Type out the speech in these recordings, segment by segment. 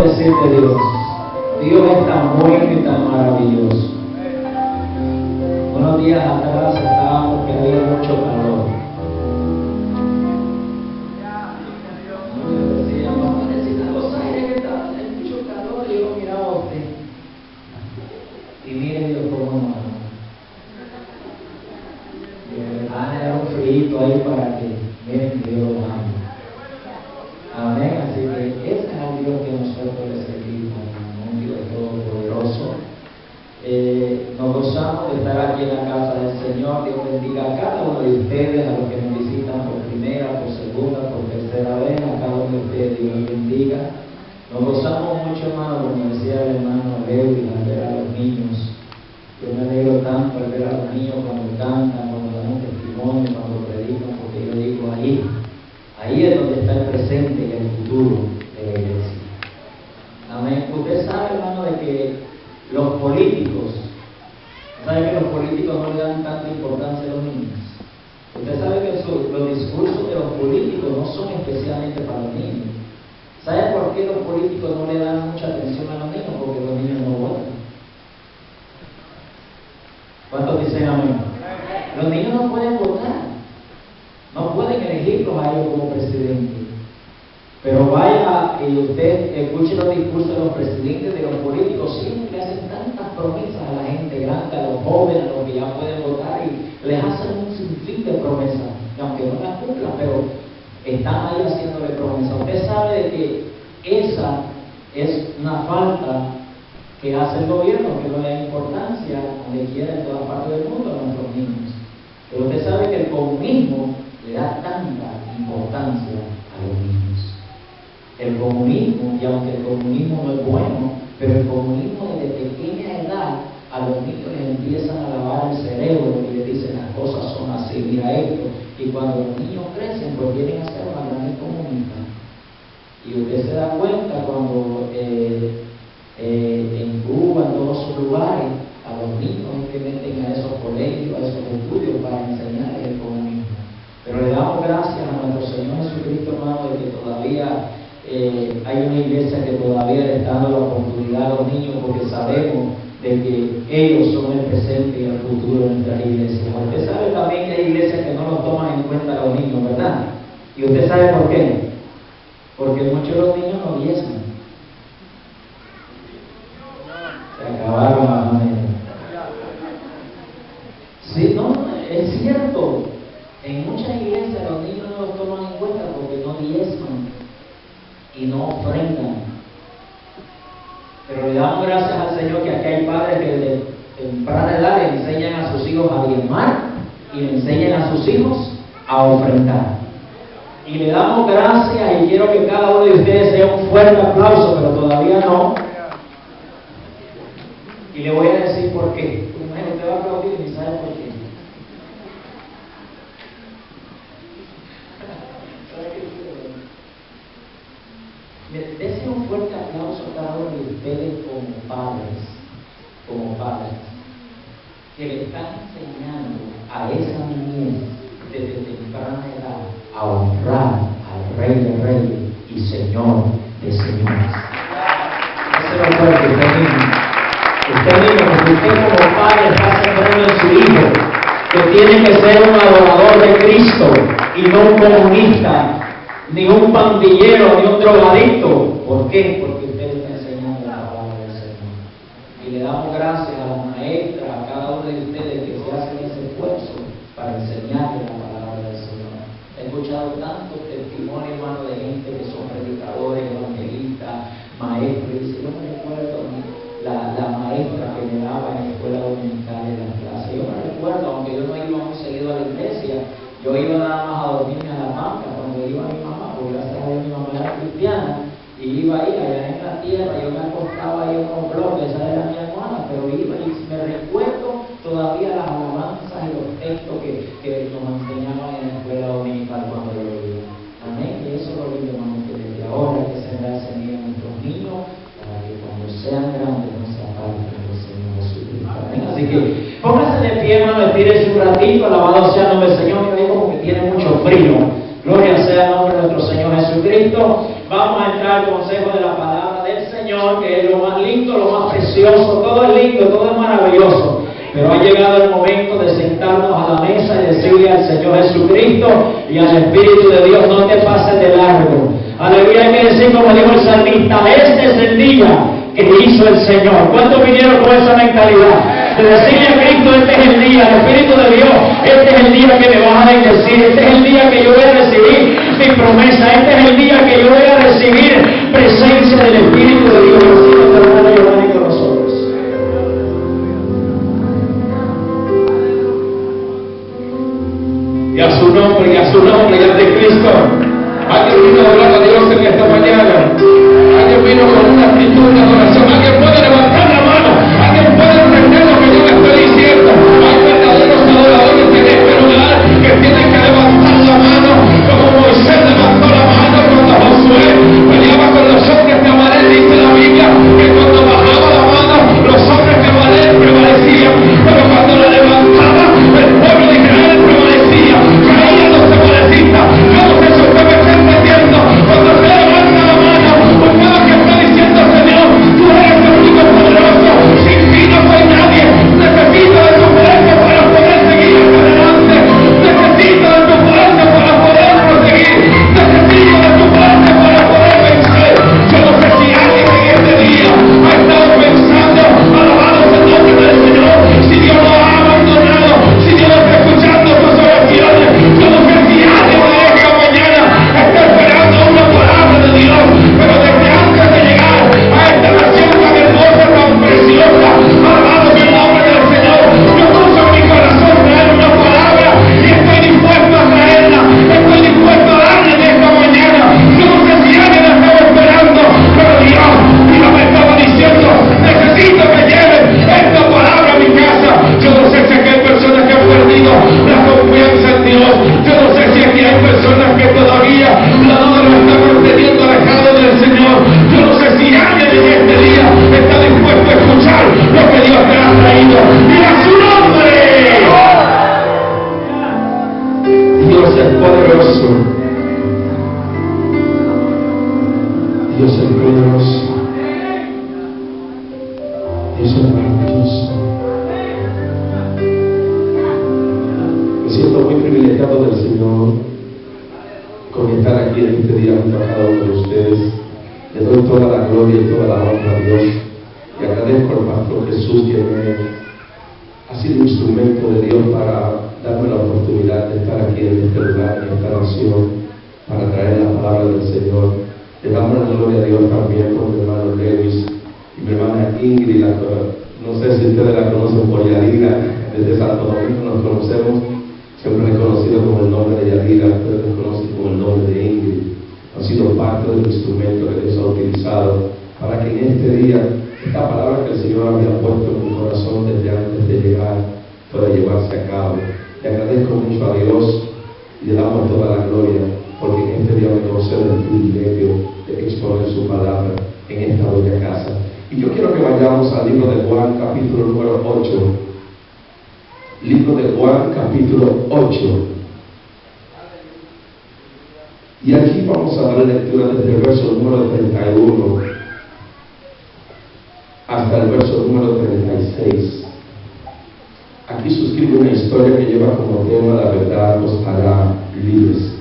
decir de Dios? Dios es tan bueno y tan maravilloso. Unos días atrás estábamos que había mucho calor. Muchos decían, vamos a necesitar los aires que estaban en mucho calor. Y yo miraba a usted. Y mire Dios cómo nos ama. Y me van a dar un frío ahí para que miren Dios los ama. Amén. Así que ese es el Dios que nosotros le servimos, un Dios todopoderoso. Nos gozamos de estar aquí en la casa del Señor. Dios bendiga a cada uno de ustedes, a los que nos visitan por primera, por segunda, por tercera vez. A cada uno de ustedes Dios los bendiga. Nos gozamos mucho, hermano, como decía el hermano Leo, al ver a los niños. Yo me alegro tanto al ver a los niños cuando cantan, cuando dan un testimonio, cuando predican, porque yo digo ahí es donde está el presente y el futuro de la iglesia. Amén. Usted sabe, hermano, de que los políticos no le dan tanta importancia a los niños. Usted sabe que los discursos de los políticos no son especialmente para los niños. ¿Sabe por qué los políticos no le dan mucha atención a los niños? Porque los niños no votan. ¿Cuántos dicen amén? Los niños no pueden votar. No pueden elegirlos a ellos como presidente. Pero vaya y usted escuche los discursos de los presidentes, de los políticos, siempre hacen tantas promesas a la gente grande, a los jóvenes, a los que ya pueden votar, y les hacen un sinfín de promesas, y aunque no las cumplan, pero están ahí haciéndole promesas. Usted sabe de que esa es una falta que hace el gobierno, que no le da importancia donde quiera en toda parte del mundo a nuestros niños. Pero usted sabe que el comunismo le da tanta importancia a los niños. El comunismo, y aunque el comunismo no es bueno, pero el comunismo desde pequeña edad a los niños les empiezan a lavar el cerebro y les dicen las cosas son así, mira esto. Y cuando los niños crecen, pues vienen a ser más grandes comunistas. Y usted se da cuenta cuando en Cuba, en todos esos lugares, a los niños que meten a esos colegios, a esos estudios para enseñarles el comunismo. Pero le damos gracias a nuestro Señor Jesucristo, hermano, de que todavía hay una iglesia que todavía le está dando la oportunidad a los niños, porque sabemos de que ellos son el presente y el futuro de nuestras iglesias. Usted sabe también que hay iglesias que no los toman en cuenta a los niños, ¿verdad? Y usted sabe por qué. Porque muchos de los niños no diezman. Se acabaron las maneras. Sí, no, es cierto. En muchas iglesias los niños no los toman en cuenta porque no diezman y no ofrendan. Pero le damos gracias al Señor que aquí hay padres que desde temprana edad le enseñan a sus hijos a diezmar y le enseñan a sus hijos a ofrendar. Y le damos gracias, y quiero que cada uno de ustedes sea un fuerte aplauso, pero todavía no. Y le voy a decir por qué. Usted va a aplaudir y ni sabe por qué. Dese un fuerte aplauso a cada uno de ustedes como padres, que le están enseñando a esa niñez desde temprana edad a honrar al Rey de Reyes y Señor de Señores. Ese es lo fuerte, usted mismo, porque usted como padre está sembrando en su hijo que tiene que ser un adorador de Cristo y no un comunista, ni un pandillero, ni un drogadicto. ¿Por qué? Porque usted está enseñando la palabra del Señor. Y le damos gracias a la maestra, a cada uno de ustedes que se hacen ese esfuerzo para enseñarle la palabra del Señor. He escuchado tantos testimonios, hermano, de gente que son predicadores, evangelistas, maestros. Y dice, yo me recuerdo la maestra que me daba en la escuela dominical en las clases. Yo me recuerdo, aunque yo no iba muy seguido a la iglesia, yo iba nada más a dormirme a la banca cuando iba mi mamá, porque gracias a Dios mi mamá era cristiana, y iba ahí, allá en la tierra, yo me acostaba ahí en unos bloques, esa era mi almohada, pero iba y me recuerdo todavía las alabanzas y los textos que nos enseñaban en la escuela dominical cuando yo iba. Amén. Y eso es lo lindo, hermano, que desde ahora hay que sembrar semilla en nuestros niños para que cuando sean grandes no se aparten del Señor Jesucristo. Amén. Así que póngase de pie, hermano, estírese un ratito, alabado sea el nombre del Señor. Mira, como que tiene mucho frío. Gloria sea el nombre de nuestro Señor Jesucristo. Vamos a entrar al consejo de la palabra del Señor. Señor, que es lo más lindo, lo más precioso, todo es lindo, todo es maravilloso. Pero ha llegado el momento de sentarnos a la mesa y decirle al Señor Jesucristo y al Espíritu de Dios, no te pases de largo. Aleluya, hay que decir como dijo el salmista, este es el día que hizo el Señor. ¿Cuántos vinieron con esa mentalidad? De decirle a Cristo, este es el día, el Espíritu de Dios, este es el día que me vas a bendecir, este es el día que yo voy a recibir mi promesa, este es el día que yo voy a recibir presencia del Espíritu de Dios. Hermano Giovanni con nosotros. Y a su nombre, y al de Cristo. Alguien vino a adorar a Dios en esta mañana. Alguien vino con una actitud de adoración. Alguien puede levantar la mano. Alguien puede entender lo que yo le estoy diciendo. Hay verdaderos adoradores en este lugar que tienen que levantar la mano, como Moisés levantó la mano cuando Josué peleaba con los hombres de Amalek. Dice la Biblia que cuando bajaba la mano, los hombres de Amalek prevalecían. Pero cuando la levantaba, el pueblo de Israel prevalecía. Caían los amalecistas. Yo no sé si usted me está entendiendo. Cuando se levanta la mano, usted lo que está diciendo, Señor, tú eres el único poderoso. Sin ti no soy nadie. Necesito de tu fuerza para poder seguir hacia adelante. Necesito de tu fuerza para poder proseguir. Necesito de tu fuerza para poder vencer. Yo no sé si alguien en este día ha estado pensando, alabado el nombre del Señor, si Dios lo ha abandonado, si Dios está escuchando tus oraciones. Yo no sé si alguien en esta mañana está esperando una palabra de Dios, pero desde antes de llegar a esta nación tan hermosa, tan preciosa, alabado el nombre del Señor, yo puse en mi corazón traer una palabra y estoy dispuesto a traerla, estoy dispuesto a darle en esta mañana. Yo no sé si alguien la estaba esperando, pero Dios me estaba diciendo, necesito que lleven esta palabra a mi casa. Yo no sé si aquí hay personas que han perdido la confianza en Dios. Yo no sé si aquí hay personas que todavía la duda lo está manteniendo alejado del Señor. Yo no sé si alguien en este día está dispuesto a escuchar lo que Dios te ha traído. ¡Y a su nombre! Dios es poderoso. Dios es poderoso. Dios es maravilloso. Me siento muy privilegiado del Señor con estar aquí en este día junto a cada uno de ustedes. Le doy toda la gloria y toda la honra a Dios y agradezco al pastor Jesús que ha sido instrumento de Dios para darme la oportunidad de estar aquí en este lugar, en esta nación, para traer la palabra del Señor. Le damos la gloria a Dios también por mi hermano Lewis y mi hermana Ingrid. No sé si ustedes la conocen por Yadira, desde Santo Domingo nos conocemos. Siempre he conocido con el nombre de Yadira, ustedes me conocen con el nombre de Ingrid. Han sido parte del instrumento que Dios ha utilizado para que en este día esta palabra que el Señor había puesto en mi corazón desde antes de llegar pueda llevarse a cabo. Le agradezco mucho a Dios y le damos toda la gloria porque en este día me concede el privilegio de exponer su palabra en esta bella casa. Y yo quiero que vayamos al libro de Juan, capítulo número 8. Libro de Juan, capítulo 8. Y aquí vamos a dar lectura desde el verso número 31 hasta el verso número 36. Aquí suscribe una historia que lleva como tema la verdad os hará libres.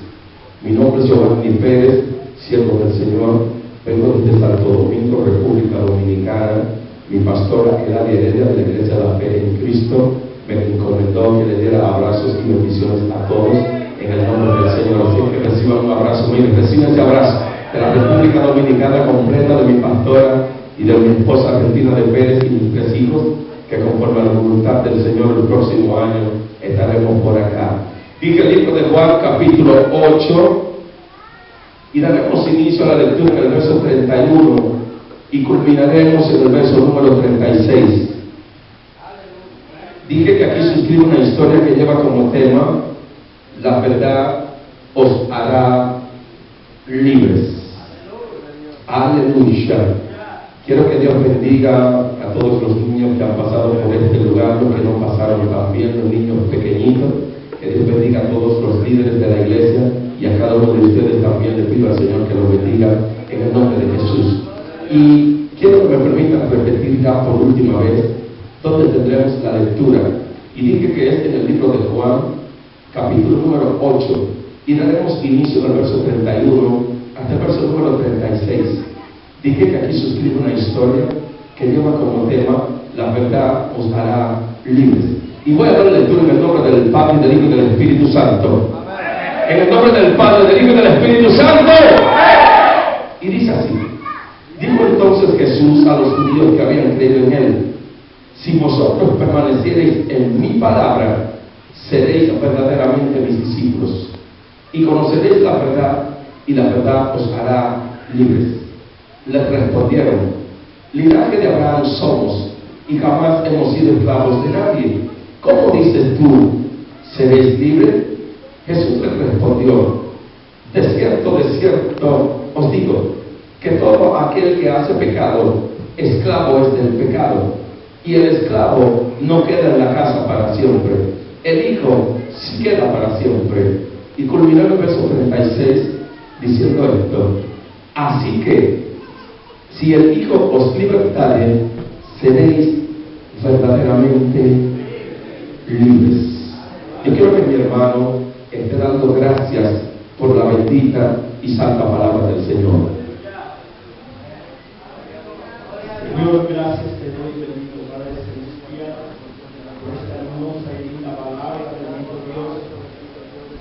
Mi nombre es Giovanni Pérez, siervo del Señor. Vengo desde Santo Domingo, República Dominicana. Mi pastora, Eladia Heredia, de la Iglesia de la Fe en Cristo, me encomendó que le diera abrazos y bendiciones a todos en el nombre del Señor. Así que reciban un abrazo mío, reciban ese abrazo de la República Dominicana completa, de mi pastora y de mi esposa Argentina de Pérez y mis 3 hijos, que conforme a la voluntad del Señor el próximo año estaremos por acá. Dije el libro de Juan, capítulo 8, y daremos inicio a la lectura en el verso 31 y culminaremos en el verso número 36. Dije que aquí se escribe una historia que lleva como tema la verdad os hará libres. Aleluya. Quiero que Dios bendiga a todos los niños que han pasado por este lugar, los que no pasaron también, los niños pequeñitos. Que Dios bendiga a todos los líderes de la iglesia y a cada uno de ustedes también. Le pido al Señor que los bendiga en el nombre de Jesús. Y quiero que me permitan repetir ya por última vez donde tendremos la lectura. Y dije que es en el libro de Juan, capítulo número 8, y daremos inicio al verso 31 hasta el verso número 36. Dije que aquí suscribo una historia que lleva como tema: la verdad os hará libres. Y voy a dar lectura en el nombre del Padre, del Hijo y del Espíritu Santo. En el nombre del Padre, del Hijo y del Espíritu Santo. Y dice así: dijo entonces Jesús a los judíos que habían creído en él: si vosotros permaneciereis en mi palabra, seréis verdaderamente mis discípulos, y conoceréis la verdad, y la verdad os hará libres. Les respondieron: linaje de Abraham somos, y jamás hemos sido esclavos de nadie. ¿Cómo dices tú, seréis libres? Jesús les respondió: de cierto os digo, que todo aquel que hace pecado, esclavo es del pecado. Y el esclavo no queda en la casa para siempre, el Hijo sí queda para siempre. Y culminó en el verso 36 diciendo esto: así que, si el Hijo os libertare, seréis verdaderamente libres. Yo quiero que mi hermano esté dando gracias por la bendita y santa palabra del Señor. Señor, gracias te doy, bendito Padre Celestial, por esta hermosa y linda palabra, bendito Dios.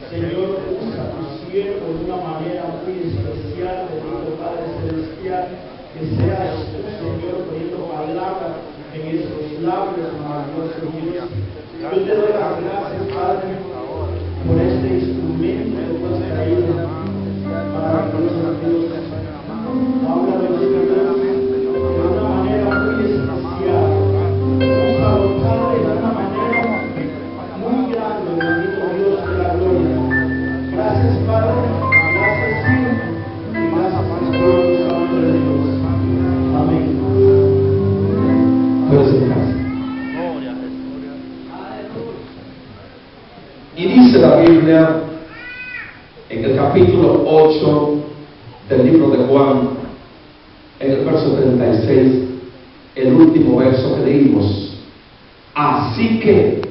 Señor, usa a tu siervo de una manera muy especial, bendito Padre Celestial, que seas tú, Señor, poniendo palabras en esos labios maravillosos, Dios. Yo te doy las gracias, Padre, por este instrumento que tú has traído para que nosotros, Dios, habla de Dios de una manera muy especial. Úsalo, Padre, de una manera muy grande, bendito Dios de la gloria. Gracias, Padre, gracias, Hijo, y gracias, Espíritu Santo de Dios. Amén. Puedes sentarse. Y dice la Biblia en el capítulo 8 del libro de Juan, en el verso 36, el último verso que leímos: así que,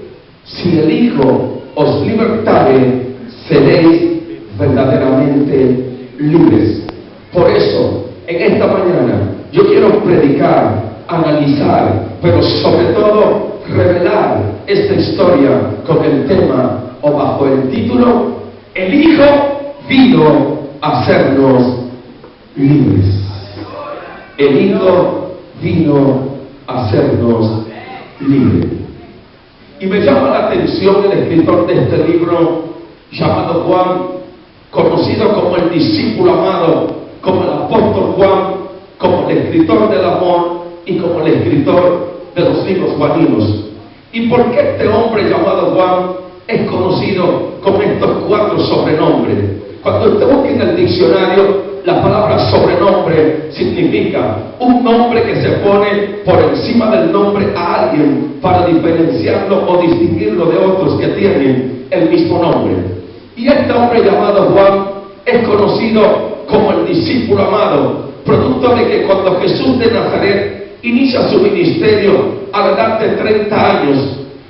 si el Hijo os libertare, seréis verdaderamente libres. Por eso, en esta mañana, yo quiero predicar, analizar, pero sobre todo revelar esta historia con el tema o bajo el título: el Hijo vino a hacernos libres. El Hijo vino a hacernos libres. Y me llama la atención el escritor de este libro, llamado Juan, conocido como el discípulo amado, como el apóstol Juan, como el escritor del amor y como el escritor de los libros juaninos. ¿Y por qué este hombre llamado Juan es conocido con estos 4 sobrenombres? Cuando usted busca en el diccionario, la palabra sobrenombre significa un nombre que se pone por encima del nombre a alguien para diferenciarlo o distinguirlo de otros que tienen el mismo nombre. Y este hombre llamado Juan es conocido como el discípulo amado, producto de que cuando Jesús de Nazaret inicia su ministerio a la edad de 30 años,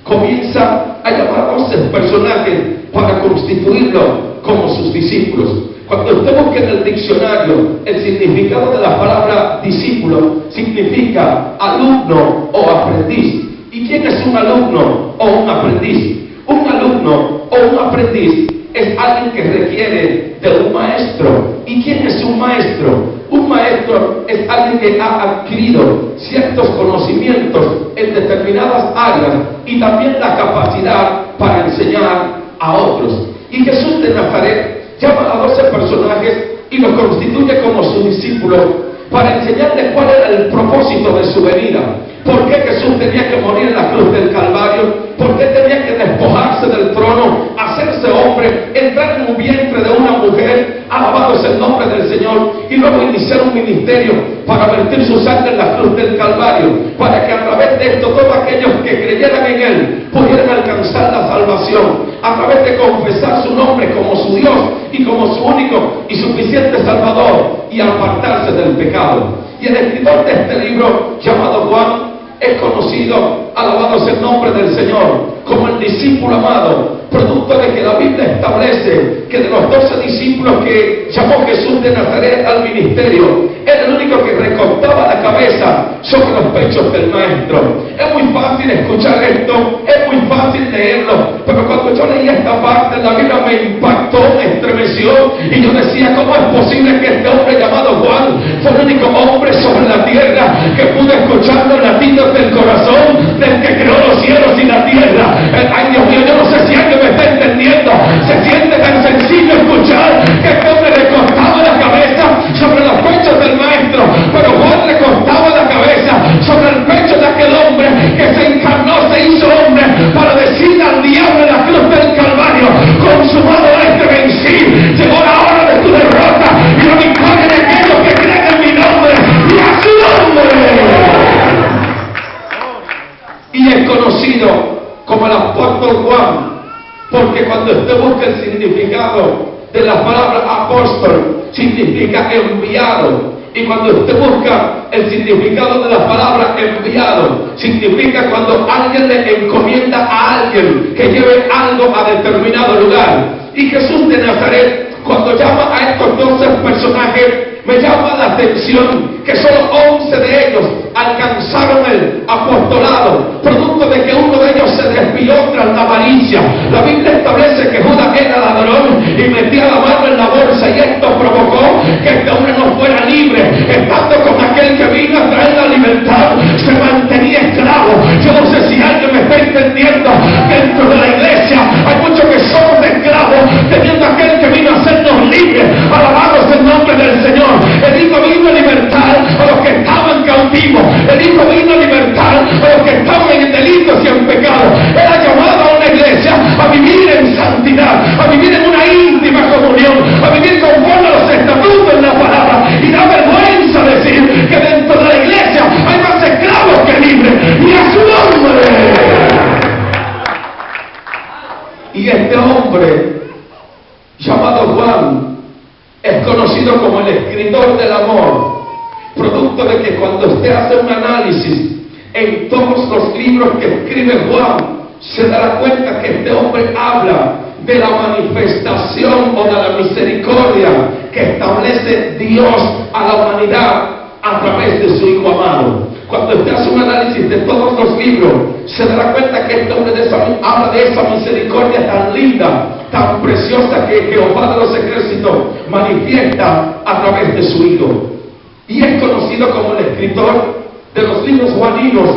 comienza a llamar a 11 personajes para constituirlo como sus discípulos. Cuando usted busca en el diccionario el significado de la palabra discípulo, significa alumno o aprendiz. ¿Y quién es un alumno o un aprendiz? Un alumno o un aprendiz es alguien que requiere de un maestro. ¿Y quién es un maestro? Un maestro es alguien que ha adquirido ciertos conocimientos en determinadas áreas y también la capacidad para enseñar a otros. Y Jesús de Nazaret llama a 12 personajes y los constituye como sus discípulos para enseñarles cuál era el propósito de su venida. ¿Por qué Jesús tenía que morir en la cruz del Calvario? ¿Por qué tenía que despojarse del trono, hacerse hombre, entrar en un vientre de una mujer, alabado sea el nombre del Señor, y luego iniciar un ministerio para vertir su sangre en la cruz del Calvario, para que a través de esto todos aquellos que creyeran en Él pudieran alcanzar la salvación, a través de confesar su nombre como su Dios y como su único y suficiente Salvador, y apartarse del pecado? Y Y el escritor de este libro, llamado Juan, es conocido, alabado sea el nombre del Señor, como el discípulo amado, producto de que la Biblia establece que de los 12 discípulos que llamó Jesús de Nazaret al ministerio, era el único que recostaba la cabeza sobre los pechos del Maestro. Es muy fácil escuchar esto, es muy fácil leerlo, pero cuando yo leía esta parte, la Biblia me impactó, me estremeció, y yo decía, ¿cómo es posible que este hombre llamado Juan fue el único hombre sobre la tierra que pudo escuchar los latidos del corazón del que creó los cielos y la tierra? Ay, Dios mío, yo no sé si alguien me está entendiendo. Se siente tan sencillo escuchar que este hombre recostaba la cabeza sobre los pechos del Maestro, pero Juan recostaba la cabeza sobre el pecho de aquel hombre que se encarnó, se hizo hombre para decirle al diablo en la cruz del Calvario: consumado este vencí, llegó la hora de tu derrota y la victoria de aquellos que creen en mi nombre y a su nombre. Y es conocido como el apóstol Juan, porque cuando usted busca el significado de la palabra apóstol, significa enviado. Y cuando usted busca el significado de la palabra enviado, significa cuando alguien le encomienda a alguien que lleve algo a determinado lugar. Y Jesús de Nazaret, cuando llama a estos 12 personajes, me llama la atención que solo 11 de ellos alcanzaron el apostolado, producto de que uno de ellos se desvió tras la avaricia. La Biblia establece que Judas era ladrón y metía la mano en la bolsa, y esto provocó que este hombre no fuera libre. Estando con aquel que vino a traer la libertad, se mantenía esclavo. Yo no sé si alguien me está entendiendo. Dentro de la iglesia hay muchos que somos esclavos, teniendo aquel que vino a hacernos libres. Alabamos el nombre del Señor. El Hijo vino a libertar a los que estaban cautivos. El Hijo vino a libertar a los que estaban en delitos y en pecado. Él ha llamado a una iglesia a vivir en santidad, a vivir en una íntima comunión, a vivir conforme a los estatutos en la palabra. Y da vergüenza decir que dentro de la iglesia hay más esclavos que libres. ¡Y a su nombre! Y este hombre llamado Juan es conocido como el escritor del amor, producto de que cuando usted hace un análisis en todos los libros que escribe Juan, se dará cuenta que este hombre habla de la manifestación o de la misericordia que establece Dios a la humanidad a través de su Hijo amado. Cuando usted hace un análisis de todos los libros, se dará cuenta que este hombre habla de esa misericordia tan linda, tan preciosa, que Jehová de los ejércitos manifiesta a través de su Hijo. Y es conocido como el escritor de los libros juaninos,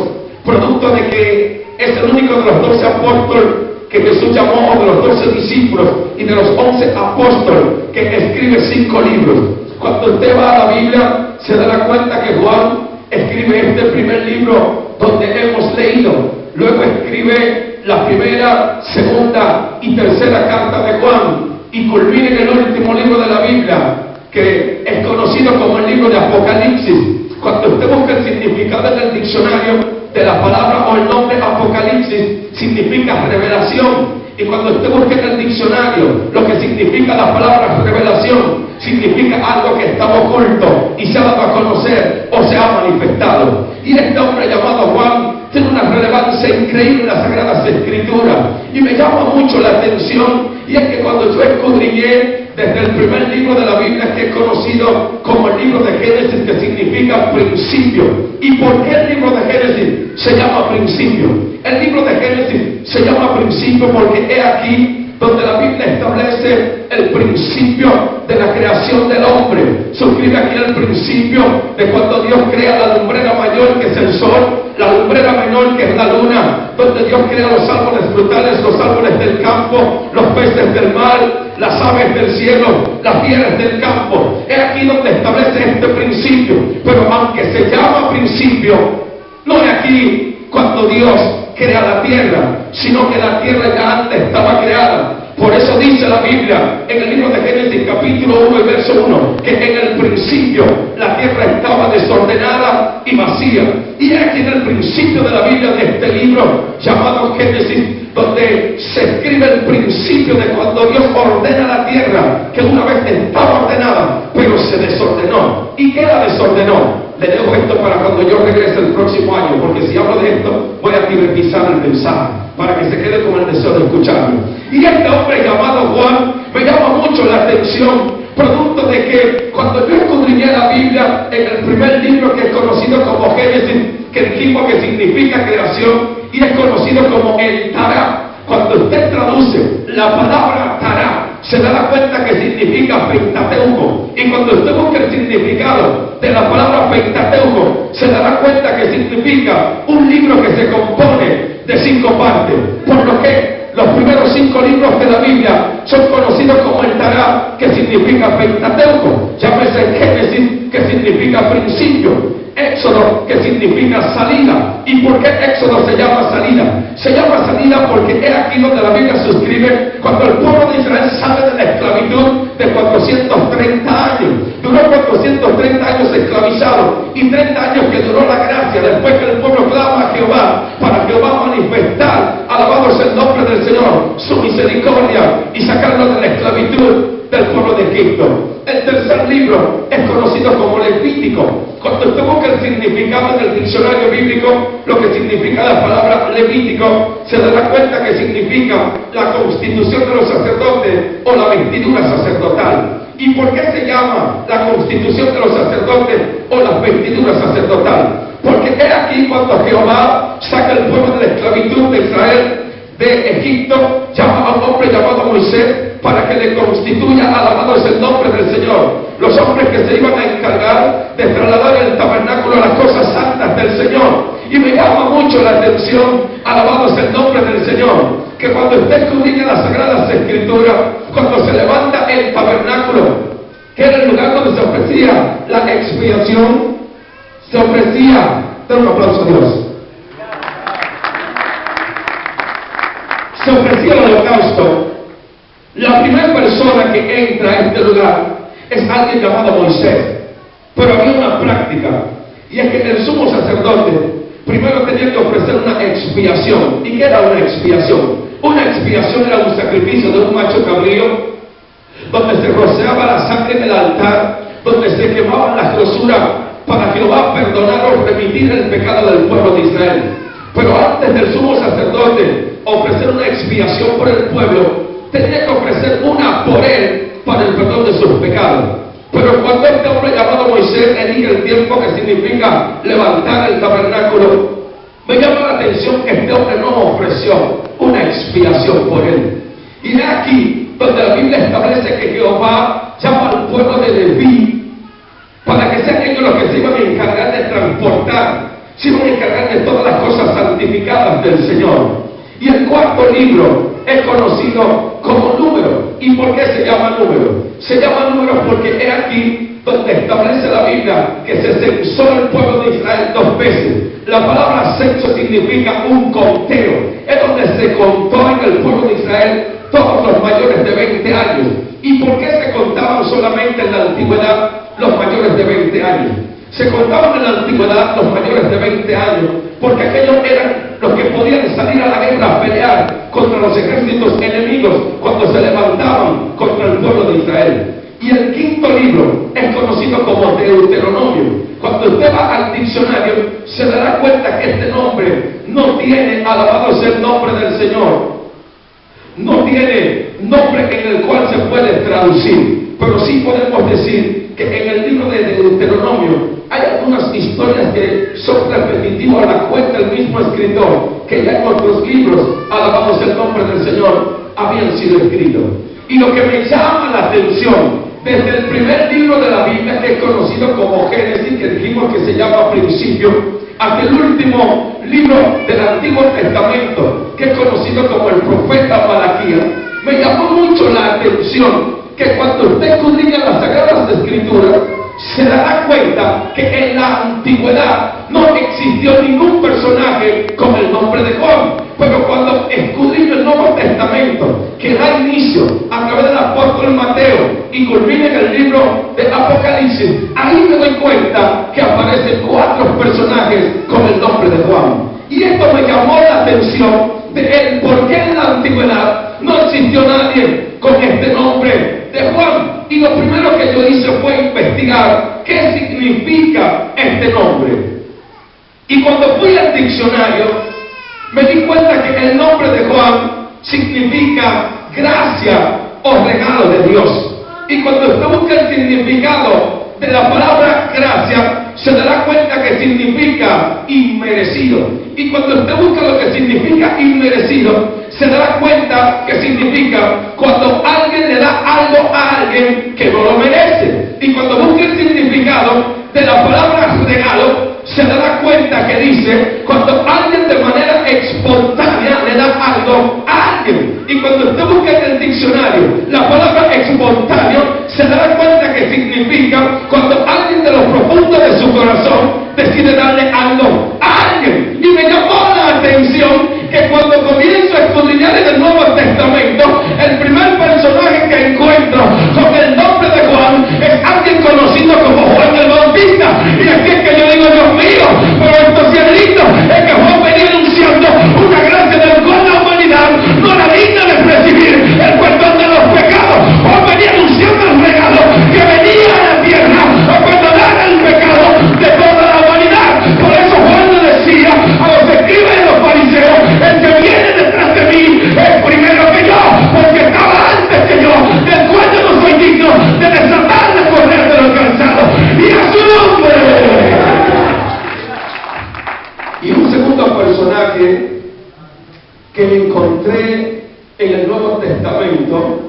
producto de que es el único de los 12 apóstoles que Jesús llamó, o de los 12 discípulos y de los 11 apóstoles, que escribe 5 libros. Cuando usted va a la Biblia, se dará cuenta que Juan escribe este primer libro donde hemos leído. Luego escribe la primera, segunda y tercera carta de Juan, y culmina en el último libro de la Biblia, que es conocido como el libro de Apocalipsis. Cuando usted busca el significado en el diccionario de la palabra o el nombre Apocalipsis, significa revelación. Y cuando usted busca en el diccionario lo que significa la palabra revelación, significa algo que estaba oculto y se ha dado a conocer o se ha manifestado. Y este hombre llamado Juan tiene una relevancia increíble en las Sagradas Escrituras, y me llama mucho la atención. Y es que cuando yo escudriñé desde el primer libro de la Biblia, que es conocido como el libro de Génesis, que significa principio. ¿Y por qué el libro de Génesis se llama principio? El libro de Génesis se llama principio porque es aquí donde la Biblia establece el principio de la creación del hombre. Suscribe aquí el principio de cuando Dios crea la lumbrera mayor, que es el sol, la lumbrera menor, que es la luna, donde Dios crea los árboles frutales, los árboles del campo, los peces del mar, las aves del cielo, las fieras del campo. Es aquí donde establece este principio. Pero aunque se llama principio, no es aquí cuando Dios crea la tierra, sino que la tierra ya antes estaba creada. Por eso dice la Biblia en el libro de Génesis capítulo 1 y verso 1, que en el principio la tierra estaba desordenada y vacía. Y es aquí en el principio de la Biblia, de este libro llamado Génesis, donde se escribe el principio de cuando Dios ordena la tierra, que una vez estaba ordenada, pero se desordenó. ¿Y qué la desordenó? le dejo esto para cuando yo regrese el próximo año, porque si hablo de esto, voy a privatizar el mensaje, para que se quede con el deseo de escucharlo. Y este hombre llamado Juan me llama mucho la atención, producto de que cuando yo escudriñé la Biblia, en el primer libro que es conocido como Génesis, que dijimos que significa creación, y es conocido como el Tará. Cuando usted traduce la palabra Tará, se dará cuenta que significa Pentateuco. Y cuando usted busca el significado de la palabra Pentateuco, se dará cuenta que significa un libro que se compone de 5 partes. Por lo que los primeros 5 libros de la Biblia son conocidos como el Tará, que significa Pentateuco. Llámese Génesis, que significa principio. Éxodo, que significa salida. ¿Y por qué Éxodo se llama salida? Se llama salida porque es aquí donde la Biblia suscribe cuando el pueblo de Israel sale de la esclavitud de 430 años. Duró 430 años esclavizado y 30 años que duró la gracia, después que el pueblo clama a Jehová, para Jehová manifestar, alabado sea el nombre del Señor, su misericordia y sacarlo de la esclavitud del pueblo de Egipto. El tercer libro es conocido como Levítico. Cuando usted busca el significado en el diccionario bíblico, lo que significa la palabra Levítico, se dará cuenta que significa la constitución de los sacerdotes o la vestidura sacerdotal. ¿Y por qué se llama la constitución de los sacerdotes o la vestidura sacerdotal? Porque es aquí cuando Jehová saca el pueblo de la esclavitud de Israel de Egipto, llama a un hombre llamado Moisés para que le constituya, alabado es el nombre del Señor, los hombres que se iban a encargar de trasladar el tabernáculo a las cosas santas del Señor. Y me llama mucho la atención, alabado es el nombre del Señor, que cuando usted escudriña las Sagradas Escrituras, cuando se levanta el tabernáculo, que era el lugar donde se ofrecía la expiación, se ofrecía, den un aplauso a Dios, se ofrecía el holocausto. La primera persona que entra a este lugar es alguien llamado Moisés. Pero había una práctica, y es que el sumo sacerdote primero tenía que ofrecer una expiación. ¿Y qué era una expiación? Una expiación era un sacrificio de un macho cabrío, donde se rociaba la sangre en el altar, donde se quemaban las grosuras para Jehová perdonar o remitir el pecado del pueblo de Israel. Pero antes del sumo sacerdote ofrecer una expiación por el pueblo, tenía que ofrecer una por él para el perdón de sus pecados. Pero cuando este hombre llamado Moisés elige el tiempo que significa levantar el tabernáculo, me llama la atención que este hombre no ofreció una expiación por él. Y de aquí donde la Biblia establece que Jehová llama al pueblo de Leví para que sean ellos los que se iban a encargar de transportar, se iban a encargar de todas las cosas santificadas del Señor. Y el cuarto libro es conocido como Número. ¿Y por qué se llama Número? Se llama Número porque es aquí donde establece la Biblia que se censó el pueblo de Israel 2 veces. La palabra censo significa un conteo. Es donde se contó en el pueblo de Israel todos los mayores de 20 años. ¿Y por qué se contaban solamente en la antigüedad los mayores de 20 años? Se contaban en la antigüedad los mayores de 20 años porque aquellos eran los que podían salir a la guerra a pelear contra los ejércitos enemigos cuando se levantaban contra el pueblo de Israel. Y el quinto libro es conocido como Deuteronomio. Cuando usted va al diccionario se dará cuenta que este nombre no tiene, alabado sea el nombre del Señor, no tiene nombre en el cual se puede traducir, pero sí podemos decir que en el libro de Deuteronomio hay algunas historias que son repetitivas, las cuenta el mismo escritor, que ya en otros libros, alabados el nombre del Señor, habían sido escritos. Y lo que me llama la atención, desde el primer libro de la Biblia, que es conocido como Génesis, que dijimos que se llama Principio, hasta el último libro del Antiguo Testamento, que es conocido como el profeta Malaquías, me llamó mucho la atención que cuando usted escudriña las Sagradas Escrituras, se dará cuenta que en la antigüedad no existió ningún personaje con el nombre de Juan. Pero cuando escudriño el Nuevo Testamento, que da inicio a través del apóstol Mateo y culmina en el libro de Apocalipsis, ahí me doy cuenta que aparecen 4 personajes con el nombre de Juan. Y esto me llamó la atención de por qué en la antigüedad no existió nadie con este nombre de Juan. Y lo primero que yo hice fue investigar qué significa este nombre. Y cuando fui al diccionario, me di cuenta que el nombre de Juan significa gracia o regalo de Dios. Y cuando usted busca el significado de la palabra gracia, se dará cuenta que significa inmerecido. Y cuando usted busca lo que significa inmerecido, se dará cuenta que significa cuando alguien le da algo a alguien que no lo merece. Y cuando busca el significado de la palabra regalo, se dará cuenta que dice cuando alguien de manera espontánea le da algo a alguien. Y cuando usted busca en el diccionario la palabra espontáneo, se dará cuenta que significa cuando alguien de lo profundo de su corazón decide darle algo a alguien. Y me llamó la atención que cuando comienzo a escudriñar en el Nuevo Testamento, el primer personaje que encuentro con el nombre de Juan es alguien conocido como Juan el Bautista. Y aquí es que yo digo, Dios mío, pero esto sí es lindo, es que Juan venía anunciando una gracia del cual la humanidad no era digna de recibir el perdón de los pecados. Juan venía anunciando el regalo que venía a la tierra a perdonar el pecado de toda la humanidad. Por eso Juan le decía a los escribas y a los fariseos, el que viene detrás de mí es primero que yo, porque estaba antes que yo, del cual yo no soy digno de desatar la correa de los calzados. Y a su nombre. Y un segundo personaje que encontré en el Nuevo Testamento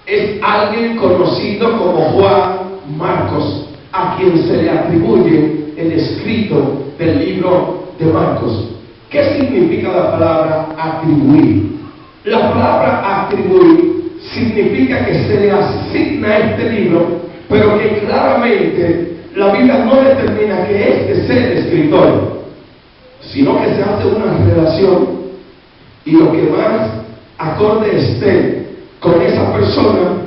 es alguien conocido como Juan Marcos, a quien se le atribuye el escrito del libro de Marcos. ¿Qué significa la palabra atribuir? La palabra atribuir significa que se le asigna este libro, pero que claramente la Biblia no determina que este sea el escritor, sino que se hace una relación y lo que más acorde esté con esa persona,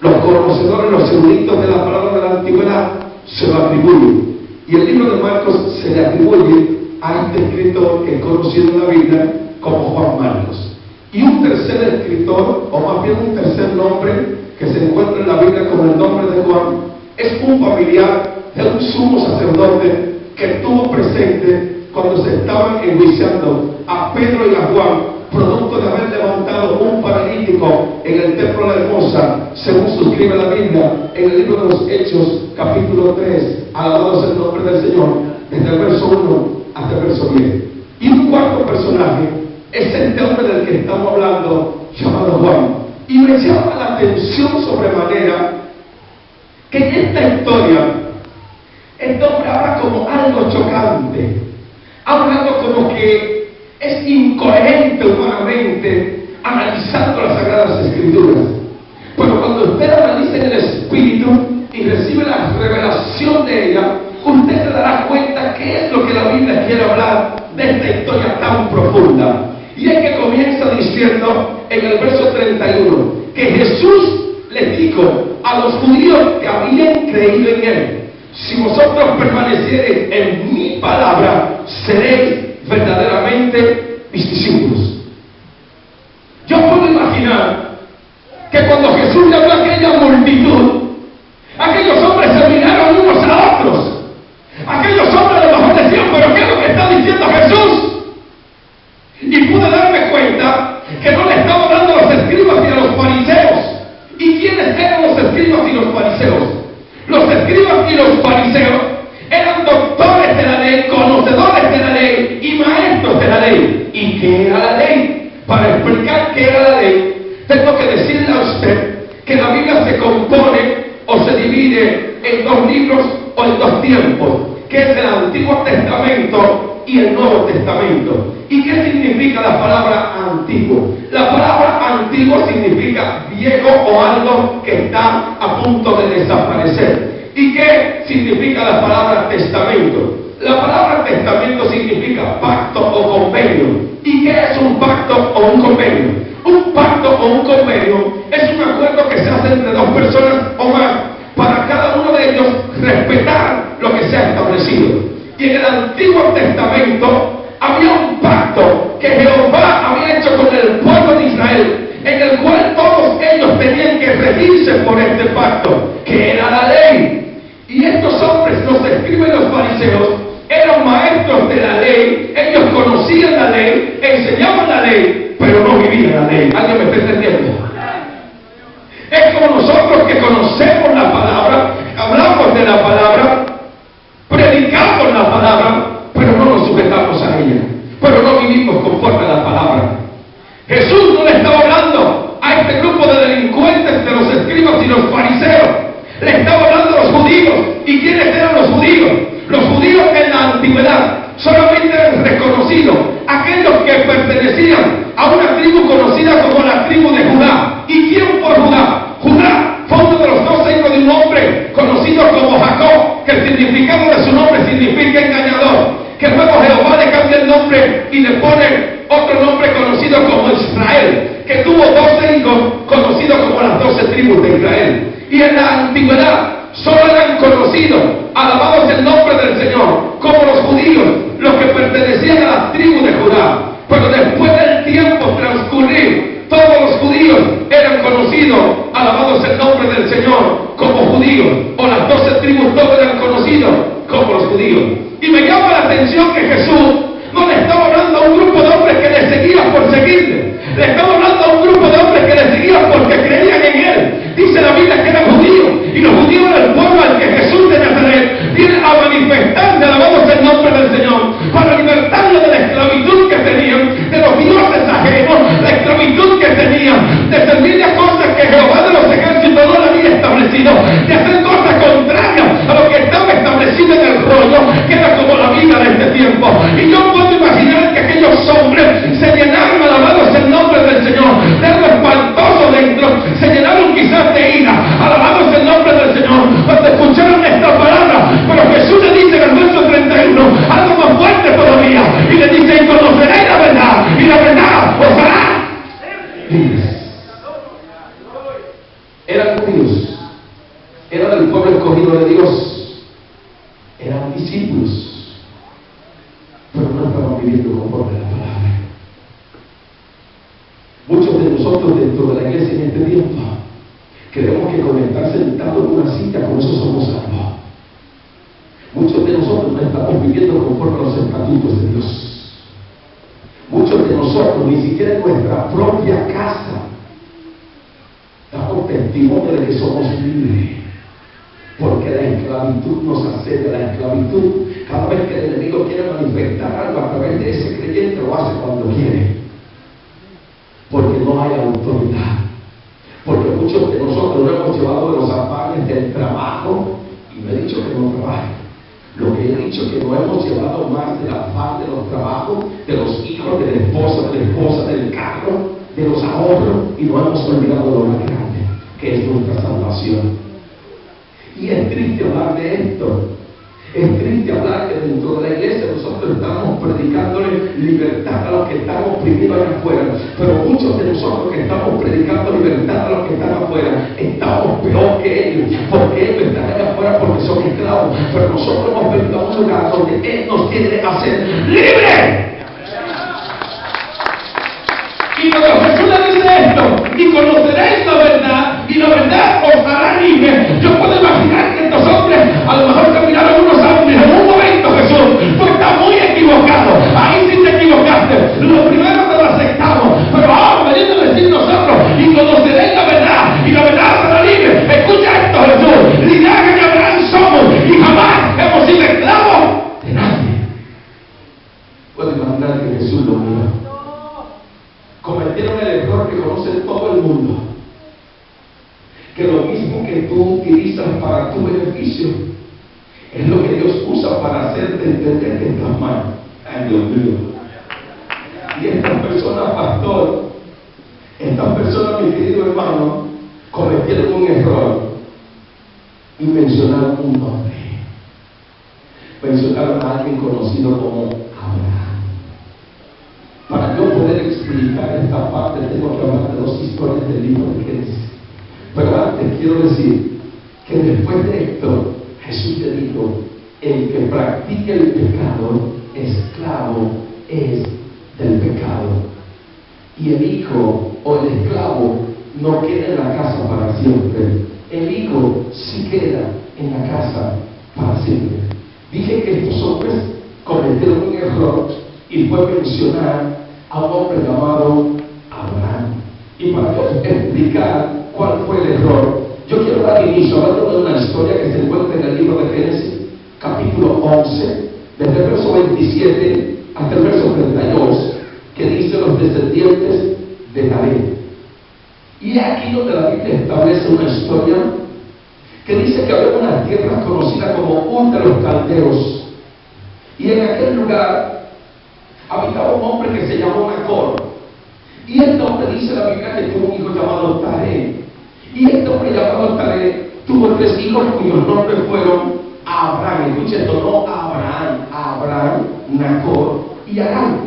los conocedores, los eruditos de la palabra de la antigüedad se lo atribuyen. Y el libro de Marcos se le atribuye a este escritor que es conocido en la Biblia como Juan Marcos. Y un tercer escritor, o más bien un tercer nombre que se encuentra en la Biblia como el nombre de Juan, es un familiar de un sumo sacerdote que estuvo presente cuando se estaban enjuiciando a Pedro y a Juan, producto de haber levantado un paralítico en el templo de Hermosa, según suscribe la Biblia en el libro de los Hechos, capítulo 3, alabado sea el nombre del Señor, desde el verso 1 hasta el verso 10. Y un cuarto personaje es este hombre del que estamos hablando, llamado Juan. Y me llama la atención sobremanera que en esta historia este hombre habla como algo chocante, habla algo como que es incoherente humanamente analizando las Sagradas Escrituras. Pero cuando usted analiza en el Espíritu y recibe la revelación de ella, usted se dará cuenta qué es lo que la Biblia quiere hablar de esta historia tan profunda. Y es que comienza diciendo en el verso 31 que Jesús les dijo a los judíos que habían creído en él: si vosotros permaneciereis en mi palabra, seréis verdaderamente mis discípulos. Yo puedo imaginar que cuando Jesús le habló a aquella multitud, aquellos hombres se miraron unos a otros. Aquellos hombres a lo mejor decían: pero ¿qué es lo que está diciendo Jesús? Y pude darme cuenta que no le estaba hablando a los escribas y a los fariseos. ¿Y quiénes eran los escribas y los fariseos? Los escribas y los fariseos eran doctores de la ley, conocedores de la ley y maestros de la ley. ¿Y qué era la ley? Para explicar qué era la ley, tengo que decirle a usted que la Biblia se compone o se divide en dos libros o en dos tiempos, que es el Antiguo Testamento y el Nuevo Testamento. ¿Y qué significa la palabra antiguo? La palabra antiguo significa viejo o algo que está a punto de desaparecer. ¿Y qué significa la palabra testamento? La palabra testamento significa pacto o convenio. ¿Y qué es un pacto o un convenio? Un pacto o un convenio es un acuerdo que se hace entre dos personas o más para cada uno de ellos respetar lo que se ha establecido. Y en el Antiguo Testamento había un pacto que Jehová había hecho con el pueblo de Israel, en el cual todos ellos tenían que regirse por este pacto. Jesús no le estaba hablando a este grupo de delincuentes, de los escribas y los fariseos. Le estaba hablando a los judíos. ¿Y quiénes eran los judíos? Los judíos en la antigüedad solamente eran reconocidos aquellos que pertenecían a una tribu conocida como la tribu de Judá. ¿Y quién fue Judá? Judá fue uno de los 12 hijos de un hombre conocido como Jacob, que el significado de su nombre significa engañador, que luego Jehová le cambia el nombre y le pone otro nombre conocido como Israel, que tuvo 12 hijos conocidos como las 12 tribus de Israel. Y en la antigüedad solo eran conocidos, alabados el nombre del Señor, como los judíos, los que pertenecían a la tribu de Judá. Pero después del tiempo transcurrir, todos los judíos eran conocidos, alabados el nombre del Señor, como judíos, o las 12 tribus todos eran conocidos como los judíos. Y me llama la atención que Jesús no le estaba hablando a un grupo de hombres que le seguían por seguirle, le estaba hablando a un grupo de hombres que le seguían porque creían en él. Dice la Biblia que eran judíos, y los judíos eran el pueblo al que Jesús de Nazaret viene a manifestarse, alabados el nombre del Señor, para libertarlos de la esclavitud que tenían, de los dioses ajenos, la esclavitud que tenían, de servirle a cosas que Jehová de los ejércitos no le había establecido, de hacer cosas contrarias a lo que estaba establecido en el rollo, que era como la vida de este tiempo. Y yo puedo imaginar que aquellos hombres se llenaron, alabados el nombre del Señor, de algo espantoso dentro, se llenaron quizás de ira, alabados el nombre del Señor, cuando escucharon esta palabra. Pero Jesús le dice en el verso 31 algo más fuerte todavía, y le dice: y conoceréis la verdad, y la verdad os hará libres. Eran judíos, eran el pueblo escogido de Dios, eran discípulos, pero no estaban viviendo conforme a la palabra. Muchos de nosotros dentro de la iglesia en este tiempo creemos que con estar sentados en una silla, con eso somos salvos. Muchos de nosotros no estamos viviendo conforme a los estatutos de Dios. Muchos de nosotros, ni siquiera en nuestra propia casa, damos testimonio de que somos libres. Porque la esclavitud nos asedia, la esclavitud, cada vez que el enemigo quiere manifestar algo a través de ese creyente, lo hace cuando quiere. Porque no hay autoridad. Porque muchos de nosotros no hemos llevado de los afanes del trabajo, y no he dicho que no trabaje. Lo que he dicho es que no hemos llevado más del afán de los trabajos, de los hijos, de la esposa, del carro, de los ahorros, y no hemos olvidado lo más grande, que es nuestra salvación. Y es triste hablar de esto. Es triste hablar que dentro de la iglesia nosotros estamos predicándole libertad a los que están oprimidos allá afuera, pero muchos de nosotros que estamos predicando libertad a los que están afuera estamos peor que ellos, porque ellos están allá afuera porque son esclavos, pero nosotros hemos venido a un lugar donde Él nos tiene que hacer libres. Y cuando Jesús le dice esto: y conoceréis la verdad, y la verdad os hará libre, yo puedo imaginar que estos hombres a lo mejor caminaron unos años y en un momento: Jesús, tú estás muy equivocado, ahí sí te equivocaste, lo primero te lo aceptamos, pero ahora veniendo a decir nosotros: y conoceréis la verdad, y la verdad os hará libre. Escucha esto, Jesús: linaje de Abraham somos, y jamás hemos sido esclavos de nadie. Puedo imaginar que Jesús lo miró. Cometieron el error que conoce todo el mundo, que lo mismo que tú utilizas para tu beneficio es lo que Dios usa para hacerte entender que estás mal. Ay, Dios mío. Y estas personas, pastor, estas personas, mi querido hermano, cometieron un error y mencionaron un nombre. Mencionaron a alguien conocido como Abraham. Para yo poder explicar esta parte, tengo que hablar de dos historias del libro de Génesis. Pero antes quiero decir que después de esto, Jesús le dijo: el que practica el pecado, esclavo es del pecado. Y el hijo o el esclavo no queda en la casa para siempre. El hijo sí queda en la casa para siempre. Dije que estos hombres cometieron un error y fue mencionar a un hombre llamado Abraham. Y para yo explicar cuál fue el error, yo quiero dar inicio hablando de una historia que se encuentra en el libro de Génesis, capítulo 11, desde el verso 27 hasta el verso 32, que dice: los descendientes donde la Biblia establece una historia que dice que había una tierra conocida como Ur de los Caldeos, y en aquel lugar habitaba un hombre que se llamó Nacor, y este hombre, dice la Biblia, que tuvo un hijo llamado Taré, y este hombre llamado Taré tuvo 3 hijos cuyos nombres fueron Abraham. Escuchen esto, no Abraham, Nacor y Arán,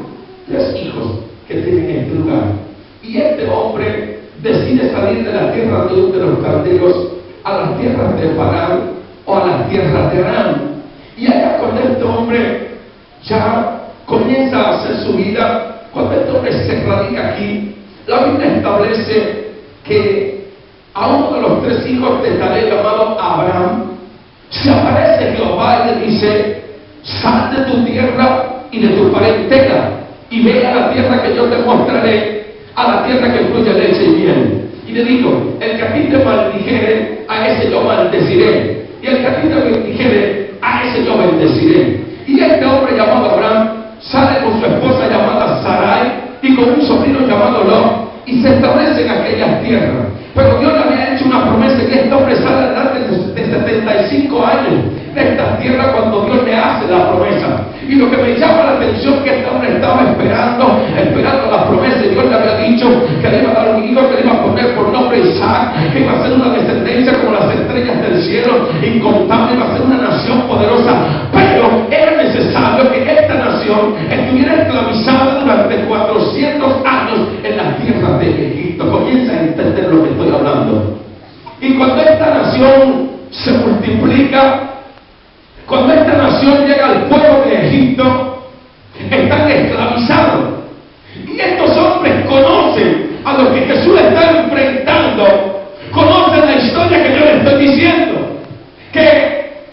3 hijos que tienen en este lugar. Y este hombre decide salir de la tierra de Ur de los Caldeos a las tierras de Parán o a las tierras de Arán. Y allá cuando este hombre ya comienza a hacer su vida, cuando este hombre se radica aquí, la Biblia establece que a uno de los 3 hijos de Taré, llamado Abraham, se aparece Jehová y le dice: sal de tu tierra y de tu parentela y ve a la tierra que yo te mostraré, a la tierra que fluye leche y miel. Y le digo: el que a ti te maldijere, a ese yo maldeciré, y el que a ti te bendijere, a ese yo bendeciré. Y este hombre llamado Abraham sale con su esposa llamada Sarai y con un sobrino llamado Lot, y se establece en aquellas tierras. Pero Dios le había hecho una promesa, y este hombre sale adelante de 75 años de esta tierra cuando Dios le hace la promesa. Y lo que me llama la atención es que este hombre estaba esperando la promesa, y Dios le había dicho que le iba a dar un hijo, que le iba a poner por nombre Isaac, que iba a ser una descendencia como las estrellas del cielo, incontable, iba a ser una nación poderosa. Pero era necesario que esta nación estuviera esclavizada durante 400 años en las tierras de Egipto. Comienza a entender lo que estoy hablando. Y cuando esta nación se multiplica, cuando esta nación llega al pueblo de Egipto, están esclavizados. Y estos hombres conocen a lo que Jesús está enfrentando, conocen la historia que yo les estoy diciendo, que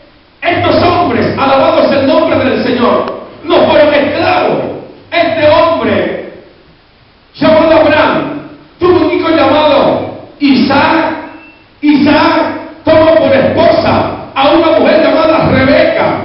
estos hombres, alabados el nombre del Señor, no fueron esclavos. Este hombre llamado Abraham tuvo un hijo llamado Isaac. Isaac tomó por esposa a una mujer llamada Rebeca,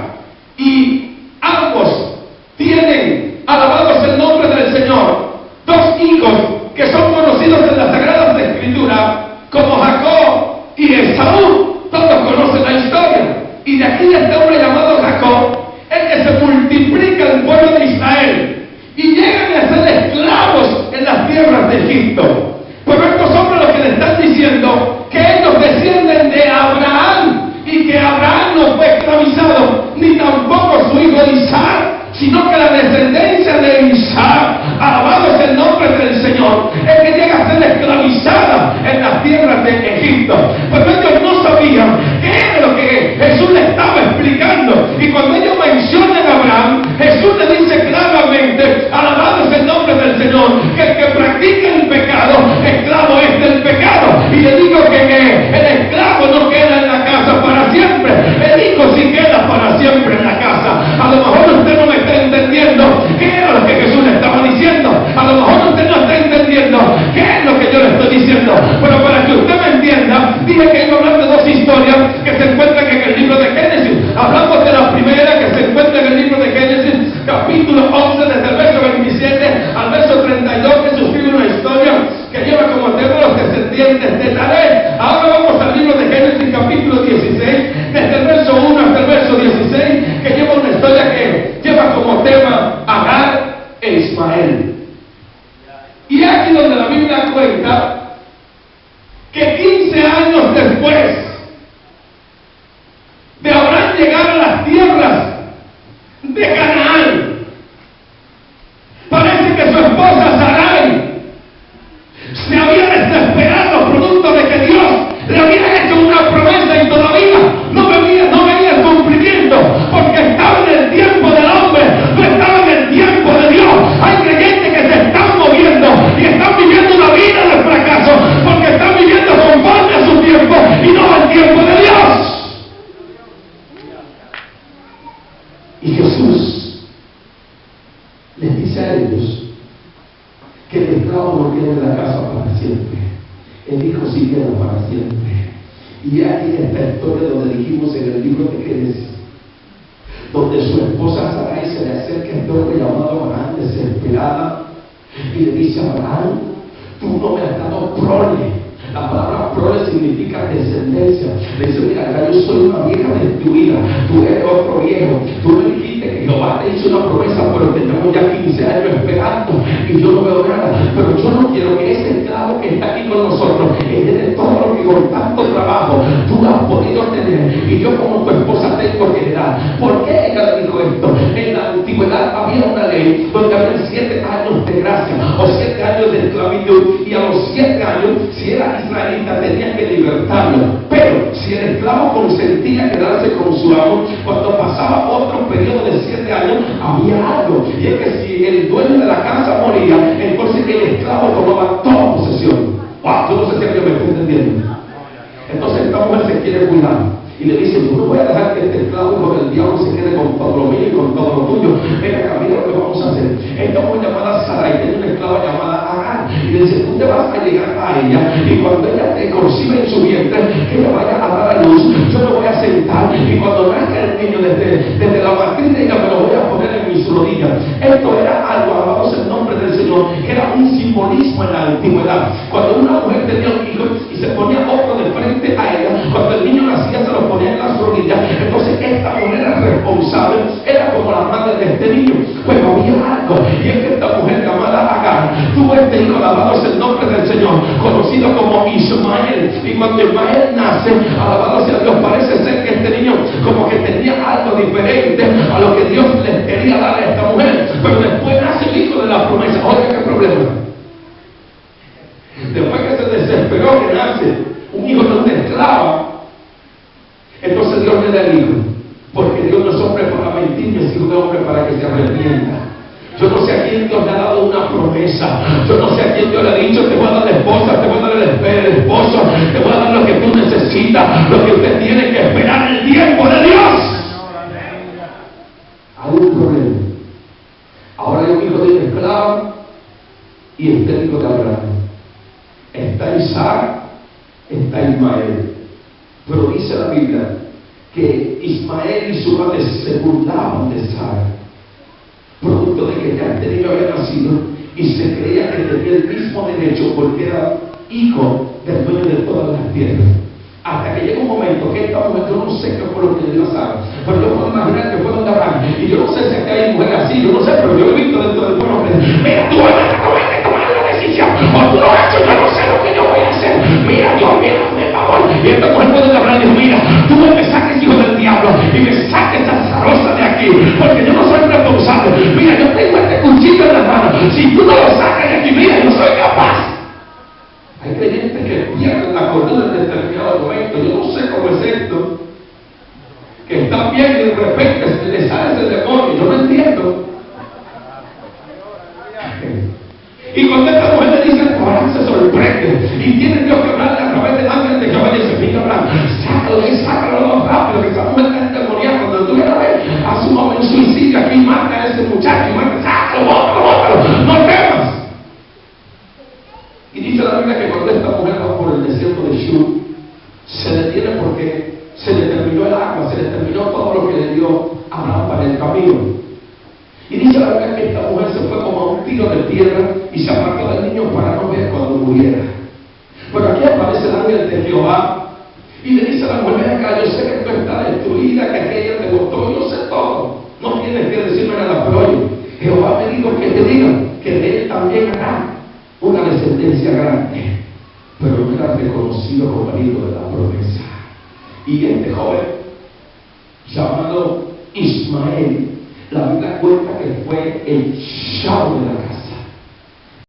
y ambos tienen, alabados el nombre del Señor, 2 hijos que son conocidos en las Sagradas Escrituras como Jacob y Esaú. Todos conocen la historia. Y de aquí este hombre llamado Jacob es que se multiplica el pueblo de Israel y llegan a ser esclavos en las tierras de Egipto. Pero estos hombres lo que le están diciendo, que ellos descienden de Abraham, y que Abraham no fue esclavizado, ni tampoco su hijo Isaac, sino que la descendencia de Isaac, alabado es el nombre del Señor, es que llega a ser esclavizada en las tierras de Egipto. Pero ellos no sabían qué era lo que Jesús le estaba explicando. Y cuando ellos mencionan a Abraham, Jesús le dice claramente, alabado es el nombre del Señor, que el que practica el pecado, esclavo es del pecado. Y le digo que el esclavo no queda en la casa para siempre, el hijo sí queda para siempre en la casa. A lo mejor usted no me está entendiendo qué era lo que Jesús le estaba diciendo, a lo mejor usted no está entendiendo qué es lo que yo le estoy diciendo, pero para que usted me entienda, dije que iba a hablar de 2 historias que se encuentran en el libro de Génesis. Hablamos de la primera, que se encuentra en el libro de Génesis, capítulo 11, desde el verso 27 al verso 32, que suscribe una historia que lleva como tema los descendientes de Taré. Ahora vamos al libro de Génesis, capítulo 16, desde el verso 1 hasta el verso 16, que lleva una historia que lleva como tema Agar e Ismael. Y aquí donde la Biblia cuenta que 15 años después de Abraham llegar a las tierras de Canaán, parece que su esposa Sarai se había desesperado producto de que Dios le había hecho una promesa y todavía no veía el cumplimiento, porque estaba en el tiempo del hombre, no estaba en el tiempo de Dios. Hay creyentes que se están moviendo y están viviendo una vida de fracaso porque están viviendo conforme a su tiempo y no al tiempo de Dios. Y Jesús les dice a ellos que el esclavo no queda en la casa para siempre, el hijo sí queda para siempre. Y aquí esta historia donde dijimos en el libro de Génesis, donde su esposa Sarai se le acerca a este hombre llamado Abraham desesperada y le dice: Abraham, tú no me has dado prole, La palabra prole significa descendencia. Le dice, mira, ya yo soy una vieja destruida, tú eres otro viejo, tú me dijiste que Jehová te hizo una promesa, pero tenemos ya 15 años esperando y yo no veo nada. Pero yo no quiero que ese esclavo que está aquí con nosotros herede todo lo que con tanto trabajo tú has podido tener y yo como tu esposa tengo que heredar. ¿Por qué ella le dijo esto? En la antigüedad había una ley donde había 7 años de gracia o 7 años de esclavitud, y a los 7 años, si era israelita, tenía que libertarlo. Pero si el esclavo consentía quedarse con su amo, cuando pasaba otro periodo de 7 años, había algo, y es que si el dueño de la casa moría, entonces el esclavo tomaba toda posesión. Wow, tú no sé si alguien me está entendiendo. Entonces esta mujer se quiere cuidar y le dice, yo no voy a dejar que este esclavo hijo del diablo se quede con todo lo mío y con todo lo tuyo. Venga, acá, mira lo que vamos a hacer. Esta mujer llamada Sara y tiene una esclava llamada Agar, y le dice, tú te vas a llegar a ella, y cuando ella te concibe en su vientre, que ella vaya a dar a luz, yo me voy a sentar, y cuando nazca el niño desde la matriz de ella me lo voy a poner en mis rodillas. Esto era algo, alabado sea el nombre del Señor, era un simbolismo en la antigüedad. Cuando una mujer tenía un hijo y se ponía otro de frente a ella, cuando el niño nacía se lo ponía en las rodillas, entonces esta mujer era responsable, era como la madre de este niño. Pero había algo, y es que esta mujer llamada Agar tuvo este hijo, alabado sea el nombre del Señor, conocido como Ismael, y cuando Ismael nace, alabado sea Dios, parece ser que este niño como que tenía algo diferente a lo que Dios les quería dar a esta mujer. Pero después nace el hijo de la promesa. Oiga, qué problema. Después que se desesperó que nace un hijo de una esclava, entonces Dios le da el hijo, porque Dios no es hombre para mentir, ni es hijo de hombre para que se arrepienta. Yo no sé a quién Dios le ha dado una promesa, yo no sé a quién Dios le ha dicho, te voy a dar la esposa, te voy a dar el esposo, te voy a dar lo que tú necesitas, lo que usted tiene que esperar el tiempo de Dios. Hay un problema. Ahora hay un hijo de una esclava y está el hijo de Abraham. Está Isaac, está Ismael. Pero dice la Biblia que Ismael y su madre se burlaban de Sara, producto de que ya este niño había nacido y se creía que tenía el mismo derecho porque era hijo del dueño de todas las tierras. Hasta que llega un momento que esta mujer, yo no sé qué fue lo que le dio a Sara, pero yo puedo imaginar que fue donde Abraham, y yo no sé si aquí hay mujeres así, yo no sé, pero yo he visto dentro del pueblo que mira, tú vas a tomar la decisión, o tú lo has hecho, yo no sé lo que yo voy a hacer, mira Dios, mira, por favor. Y esta mujer fue donde Abraham dijo, mira, tú me saques hijo del diablo y me saques esa zarosa de aquí, porque yo no soy responsable, mira, yo tengo este cuchillo en la mano, si tú no lo sacas de aquí, mira, yo soy capaz. Hay creyentes que pierden la cordura en determinado momento. Yo no sé cómo es esto, que están bien y de repente se les sale ese demonio. Yo no entiendo. Y cuando esta mujer le dice, Abraham se sorprende y tiene Dios que hablarle a través del ángel de Jehová y dice, mira Abraham, sácalo rápido, que esa mujer está endemoniada. Cuando tú la ves, haz un suicidio aquí, mata a ese muchacho y sácalo, bótalo, no temas. Y dice la Biblia que cuando esta mujer va por el desierto de Shur, se detiene porque se le terminó el agua, se le terminó todo lo que le dio Abraham para el camino. Y dice la Biblia que esta mujer se fue como a un tiro de piedra y se apartó del niño para no ver cuando muriera. Pero aquí aparece el ángel de Jehová y le dice a la mujer, ven acá, yo sé que tú estás destruida, que aquella te botó, yo sé todo, no tienes que decirme nada, pero oye, Jehová me dijo que te diga que de él también hará una descendencia grande, pero no era reconocido como el hijo de la promesa. Y este joven, llamado Ismael, la Biblia cuenta que fue el chavo de la casa.